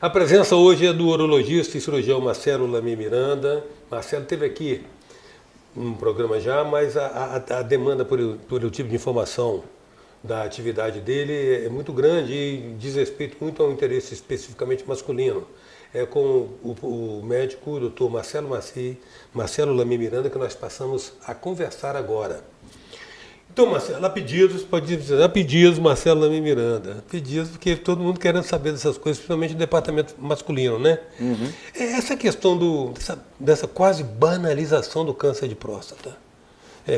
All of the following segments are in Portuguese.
A presença hoje é do urologista e cirurgião Marcelo Lamy Miranda. Marcelo esteve aqui num programa já, mas a demanda por tipo de informação da atividade dele é muito grande e diz respeito muito ao interesse especificamente masculino. É com o médico, o doutor Marcelo Lamy Miranda, que nós passamos a conversar agora. Então, Marcelo, a pedidos, pode dizer, a pedidos, Marcelo Lamy Miranda. Pedidos, porque todo mundo querendo saber dessas coisas, principalmente no departamento masculino, né? Uhum. Essa questão dessa quase banalização do câncer de próstata.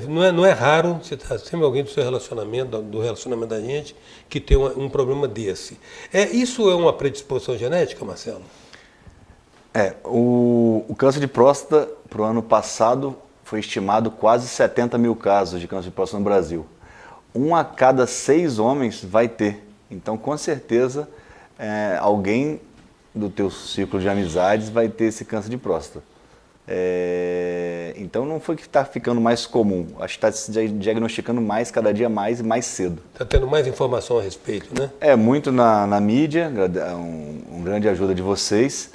Não é raro, você tá sempre alguém do seu relacionamento, do relacionamento da gente, que tem um problema desse. Isso é uma predisposição genética, Marcelo? O câncer de próstata, para o ano passado, foi estimado quase 70 mil casos de câncer de próstata no Brasil. 1 a cada 6 homens vai ter. Então, com certeza, alguém do teu círculo de amizades vai ter esse câncer de próstata. Então, não foi que está ficando mais comum. Acho que está se diagnosticando mais, cada dia mais e mais cedo. Está tendo mais informação a respeito, né? Muito na mídia, um grande ajuda de vocês.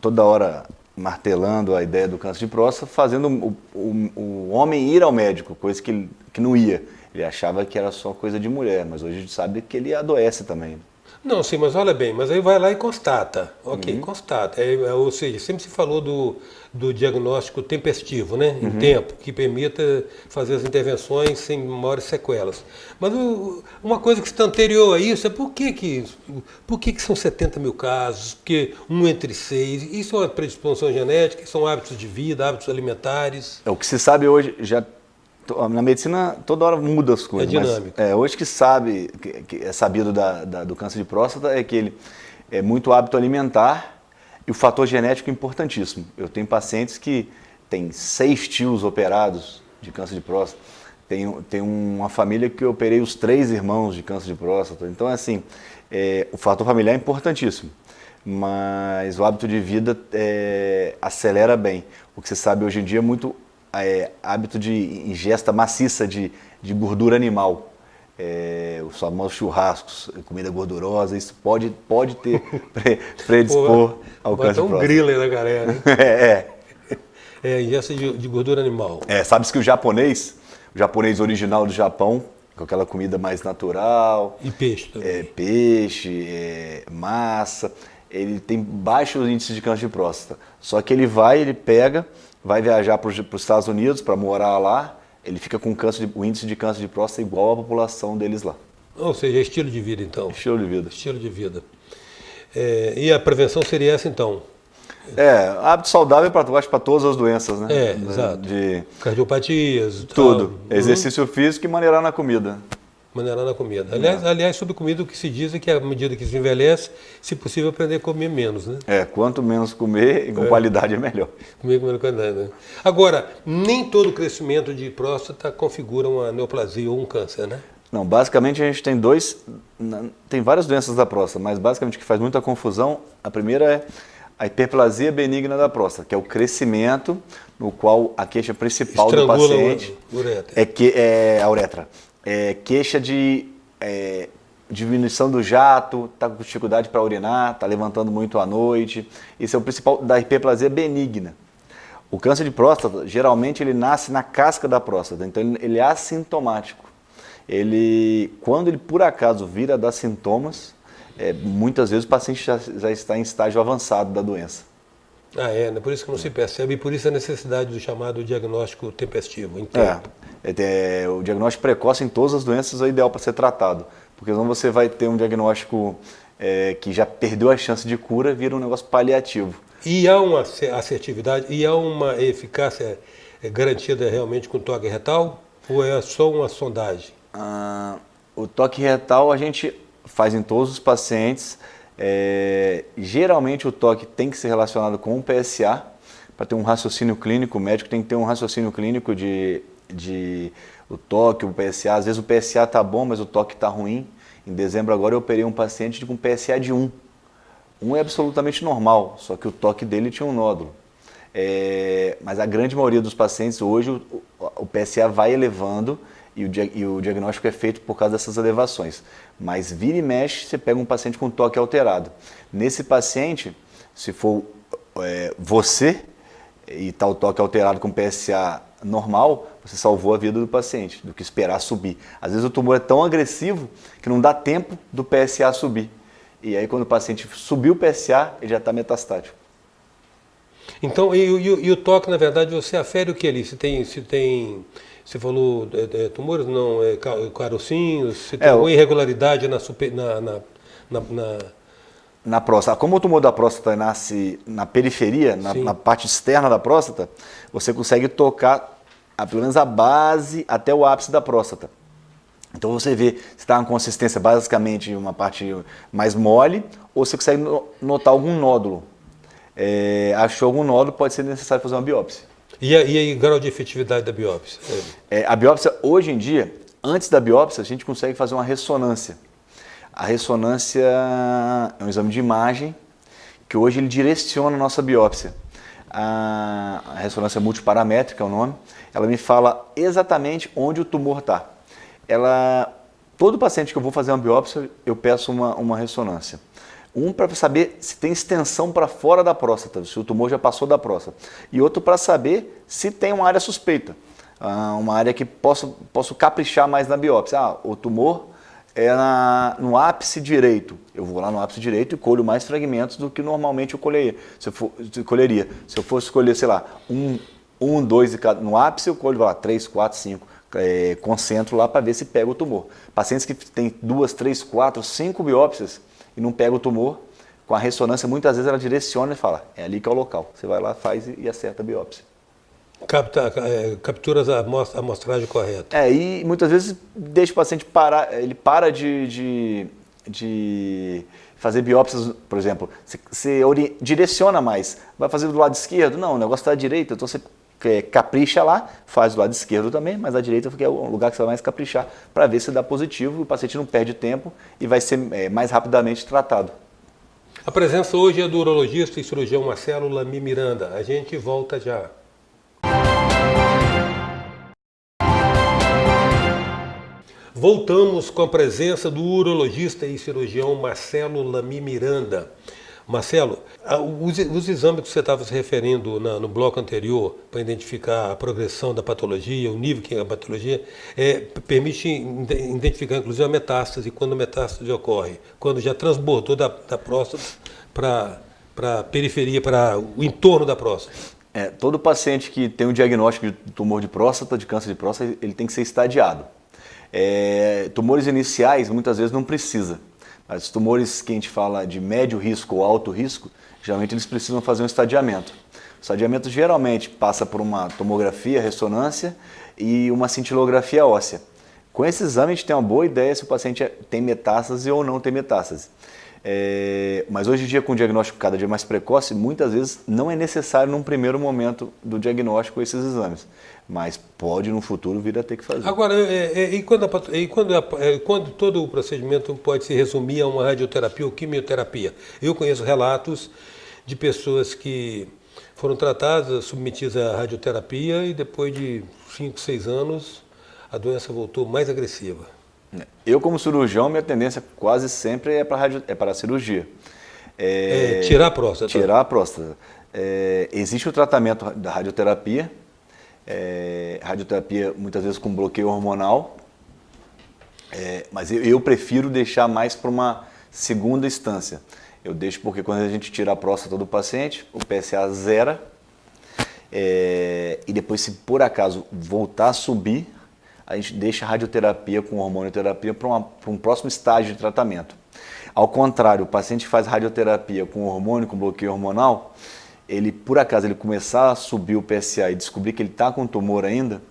Toda hora martelando a ideia do câncer de próstata, fazendo o homem ir ao médico, coisa que não ia. Ele achava que era só coisa de mulher, mas hoje a gente sabe que ele adoece também. Não, sim, mas olha bem, mas aí vai lá e constata. Ok, constata. Ou seja, sempre se falou do diagnóstico tempestivo, né? Em tempo, que permita fazer as intervenções sem maiores sequelas. Mas uma coisa que está anterior a isso é por que são 70 mil casos? Porque 1 entre 6, isso é uma predisposição genética, são hábitos de vida, hábitos alimentares. O que se sabe hoje, na medicina toda hora muda as coisas. É dinâmico. Mas, hoje que é sabido do câncer de próstata é que ele é muito hábito alimentar e o fator genético é importantíssimo. Eu tenho pacientes que têm 6 tios operados de câncer de próstata. Tem uma família que eu operei os 3 irmãos de câncer de próstata. Então, assim, o fator familiar é importantíssimo. Mas o hábito de vida acelera bem. O que você sabe hoje em dia é muito hábito de ingesta maciça de gordura animal. Os famosos churrascos, comida gordurosa, isso pode ter predispor ao câncer de próstata. Um grilo aí na galera, hein? Ingesta de gordura animal. Sabe-se que o japonês original do Japão, com aquela comida mais natural... E peixe também. Peixe, massa, ele tem baixos índices de câncer de próstata. Só que ele vai viajar para os Estados Unidos para morar lá, ele fica com o índice de câncer de próstata igual à população deles lá. Ou seja, é estilo de vida, então. Estilo de vida. Estilo de vida. E a prevenção seria essa, então? Hábito saudável para todas as doenças, né? Exato. Cardiopatias, tudo. Exercício físico e maneirar na comida. Maneirar na comida. Aliás, sobre comida, o que se diz é que à medida que se envelhece, se possível, aprender a comer menos, né? Quanto menos comer e com qualidade é melhor. Comer com qualidade, né? Agora, nem todo crescimento de próstata configura uma neoplasia ou um câncer, né? Não, basicamente a gente tem várias doenças da próstata, mas basicamente o que faz muita confusão, a primeira é a hiperplasia benigna da próstata, que é o crescimento no qual a queixa principal do paciente a uretra. Queixa de diminuição do jato, está com dificuldade para urinar, está levantando muito à noite. Esse é o principal da hiperplasia benigna. O câncer de próstata, geralmente, ele nasce na casca da próstata, então ele é assintomático. Quando ele, por acaso, vir a dar sintomas, muitas vezes o paciente já está em estágio avançado da doença. Por isso que não se percebe e por isso a necessidade do chamado diagnóstico tempestivo, em tempo. O diagnóstico precoce em todas as doenças é ideal para ser tratado, porque senão você vai ter um diagnóstico que já perdeu a chance de cura, vira um negócio paliativo. E há uma assertividade, e há uma eficácia garantida realmente com toque retal, ou é só uma sondagem? O toque retal a gente faz em todos os pacientes. Geralmente o toque tem que ser relacionado com um PSA, para ter um raciocínio clínico. O médico tem que ter um raciocínio clínico de o toque, o PSA. Às vezes o PSA está bom, mas o toque está ruim. Em dezembro agora eu operei um paciente com PSA de 1. 1 é absolutamente normal, só que o toque dele tinha um nódulo. Mas a grande maioria dos pacientes hoje o PSA vai elevando e o diagnóstico é feito por causa dessas elevações. Mas vira e mexe, você pega um paciente com toque alterado. Nesse paciente, se for você e está o toque alterado com PSA normal, você salvou a vida do paciente, do que esperar subir. Às vezes o tumor é tão agressivo que não dá tempo do PSA subir. E aí quando o paciente subiu o PSA, ele já está metastático. Então, e o toque, na verdade, você afere o que ali? Se tem você falou tumores, não, carocinhos, se tem alguma irregularidade na próstata. Como o tumor da próstata nasce na periferia, na parte externa da próstata, você consegue tocar pelo menos a base até o ápice da próstata. Então você vê se está uma consistência basicamente uma parte mais mole, ou você consegue notar algum nódulo. Achou algum nódulo, pode ser necessário fazer uma biópsia. E aí, grau de efetividade da biópsia? A biópsia, hoje em dia, antes da biópsia, a gente consegue fazer uma ressonância. A ressonância é um exame de imagem que hoje ele direciona a nossa biópsia. A ressonância multiparamétrica é o nome. Ela me fala exatamente onde o tumor está. Todo paciente que eu vou fazer uma biópsia, eu peço uma ressonância. Para saber se tem extensão para fora da próstata, se o tumor já passou da próstata. E outro para saber se tem uma área suspeita, uma área que posso caprichar mais na biópsia. O tumor é no ápice direito. Eu vou lá no ápice direito e colho mais fragmentos do que normalmente eu colheria. Se eu fosse escolher, sei lá, dois no ápice, eu colho lá 3, 4, 5. Concentro lá para ver se pega o tumor. Pacientes que têm 2, 3, 4, 5 biópsias e não pega o tumor, com a ressonância, muitas vezes ela direciona e fala, é ali que é o local. Você vai lá, faz e acerta a biópsia. Captura a amostragem correta. E muitas vezes deixa o paciente parar, ele para de fazer biópsias, por exemplo, você direciona mais, vai fazer do lado esquerdo? Não, o negócio está à direita, então você capricha lá, faz do lado esquerdo também, mas a direita é o lugar que você vai mais caprichar para ver se dá positivo e o paciente não perde tempo e vai ser mais rapidamente tratado. A presença hoje é do urologista e cirurgião Marcelo Lamy Miranda. A gente volta já. Voltamos com a presença do urologista e cirurgião Marcelo Lamy Miranda. Marcelo, os exames que você estava se referindo no bloco anterior para identificar a progressão da patologia, o nível que é a patologia, permite identificar inclusive a metástase, quando a metástase ocorre, quando já transbordou da próstata para a periferia, para o entorno da próstata. Todo paciente que tem um diagnóstico de tumor de próstata, de câncer de próstata, ele tem que ser estadiado. Tumores iniciais, muitas vezes, não precisa. Os tumores que a gente fala de médio risco ou alto risco, geralmente eles precisam fazer um estadiamento. O estadiamento geralmente passa por uma tomografia, ressonância e uma cintilografia óssea. Com esse exame a gente tem uma boa ideia se o paciente tem metástase ou não tem metástase. Mas hoje em dia, com o diagnóstico cada dia mais precoce, muitas vezes não é necessário num primeiro momento do diagnóstico esses exames. Mas pode no futuro vir a ter que fazer. Agora, quando todo o procedimento pode se resumir a uma radioterapia ou quimioterapia? Eu conheço relatos de pessoas que foram tratadas, submetidas à radioterapia e depois de 5, 6 anos a doença voltou mais agressiva. Eu, como cirurgião, minha tendência quase sempre é para a cirurgia. Tirar a próstata. Tirar a próstata. Existe o tratamento da radioterapia. Radioterapia muitas vezes com bloqueio hormonal, mas eu prefiro deixar mais para uma segunda instância. Eu deixo porque quando a gente tira a próstata do paciente, o PSA zera, e depois, se por acaso voltar a subir, a gente deixa a radioterapia com hormonioterapia para um próximo estágio de tratamento. Ao contrário, o paciente que faz radioterapia com hormônio, com bloqueio hormonal, por acaso ele começar a subir o PSA e descobrir que ele está com tumor ainda,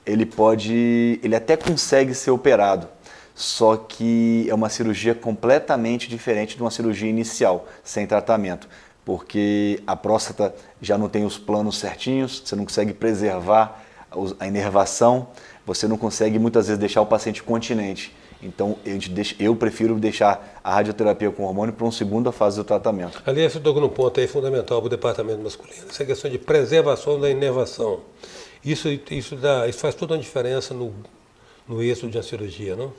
ele até consegue ser operado, só que é uma cirurgia completamente diferente de uma cirurgia inicial, sem tratamento, porque a próstata já não tem os planos certinhos, você não consegue preservar a inervação, você não consegue muitas vezes deixar o paciente continente. Então, eu prefiro deixar a radioterapia com hormônio para uma segunda fase do tratamento. Aliás, você tocou num ponto aí fundamental para o departamento masculino, essa questão de preservação da inervação. Isso faz toda a diferença no no êxito de uma cirurgia, não?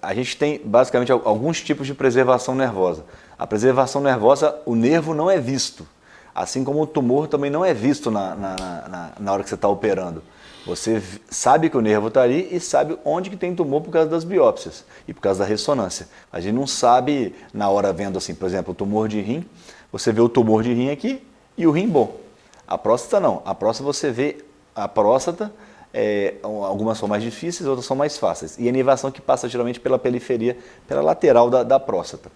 A gente tem basicamente alguns tipos de preservação nervosa. A preservação nervosa, o nervo não é visto, assim como o tumor também não é visto na hora que você está operando. Você sabe que o nervo está ali e sabe onde que tem tumor por causa das biópsias e por causa da ressonância. A gente não sabe na hora vendo assim, por exemplo, o tumor de rim, você vê o tumor de rim aqui e o rim bom. A próstata não. A próstata você vê a próstata, algumas são mais difíceis, outras são mais fáceis. E a inervação que passa geralmente pela periferia, pela lateral da próstata.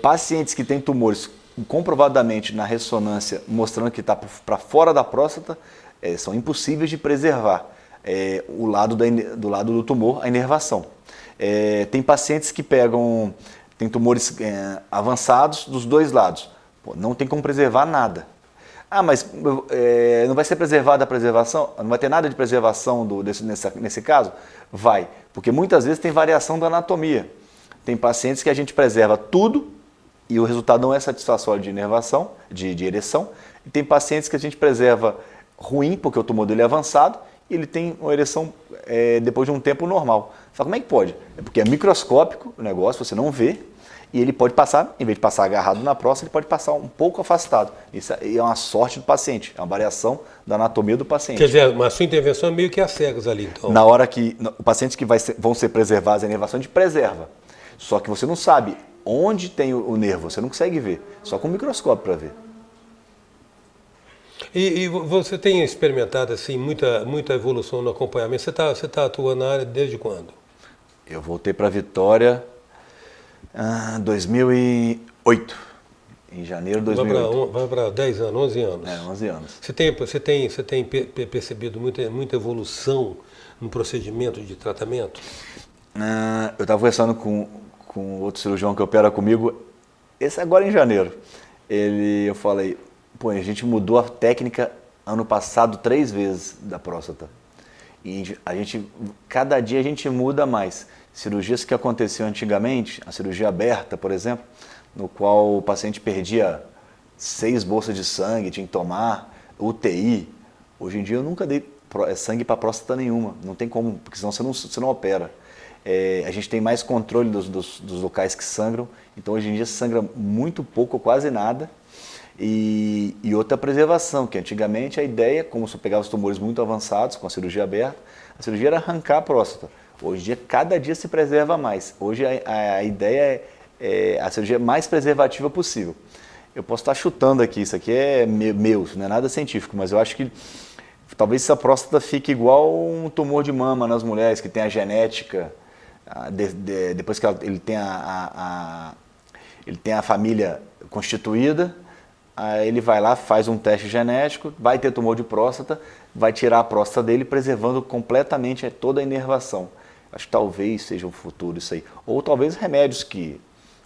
Pacientes que têm tumores comprovadamente na ressonância mostrando que está para fora da próstata, são impossíveis de preservar do lado do tumor, a inervação. Tem pacientes que tem tumores avançados dos dois lados. Pô, não tem como preservar nada. Mas não vai ser preservada a preservação? Não vai ter nada de preservação nesse caso? Vai, porque muitas vezes tem variação da anatomia. Tem pacientes que a gente preserva tudo e o resultado não é satisfatório de inervação, de ereção. E tem pacientes que a gente preserva ruim, porque o tumor dele é avançado, e ele tem uma ereção depois de um tempo normal. Só como é que pode? É porque é microscópico o negócio, você não vê, e ele pode passar, em vez de passar agarrado na próstata, ele pode passar um pouco afastado. Isso é uma sorte do paciente, é uma variação da anatomia do paciente. Quer dizer, a sua intervenção é meio que às cegas ali, então. Na hora que os pacientes que vão ser preservados a inervação, a gente preserva. Só que você não sabe onde tem o nervo, você não consegue ver, só com o microscópio para ver. E você tem experimentado assim muita evolução no acompanhamento? Você tá atuando na área desde quando? Eu voltei para Vitória em 2008, em janeiro de 2008. Vai para 10 anos, 11 anos. 11 anos. Você tem percebido muita evolução no procedimento de tratamento? Eu estava conversando com outro cirurgião que opera comigo, esse agora em janeiro. Eu falei, pô, a gente mudou a técnica ano passado 3 vezes da próstata. E cada dia a gente muda mais. Cirurgias que aconteciam antigamente, a cirurgia aberta, por exemplo, no qual o paciente perdia 6 bolsas de sangue, tinha que tomar, UTI. Hoje em dia eu nunca dei sangue para próstata nenhuma, não tem como, porque senão você não opera. A gente tem mais controle dos locais que sangram, então hoje em dia sangra muito pouco, quase nada. E outra preservação, que antigamente a ideia, como você pegava os tumores muito avançados com a cirurgia aberta, a cirurgia era arrancar a próstata. Hoje em dia, cada dia se preserva mais. Hoje a ideia é a cirurgia mais preservativa possível. Eu posso estar chutando aqui, isso aqui é meu, isso não é nada científico, mas eu acho que talvez essa próstata fique igual um tumor de mama nas mulheres, que tem a genética, depois que ele tem a família constituída, aí ele vai lá, faz um teste genético, vai ter tumor de próstata, vai tirar a próstata dele, preservando completamente toda a inervação. Acho que talvez seja o futuro isso aí. Ou talvez remédios que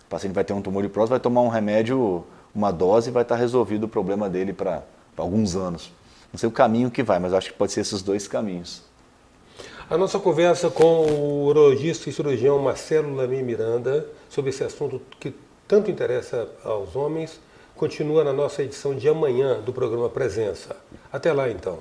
o paciente vai ter um tumor de próstata, vai tomar um remédio, uma dose e vai estar resolvido o problema dele para alguns anos. Não sei o caminho que vai, mas acho que pode ser esses 2 caminhos. A nossa conversa com o urologista e cirurgião Marcelo Lamy Miranda sobre esse assunto que tanto interessa aos homens continua na nossa edição de amanhã do programa Presença. Até lá, então.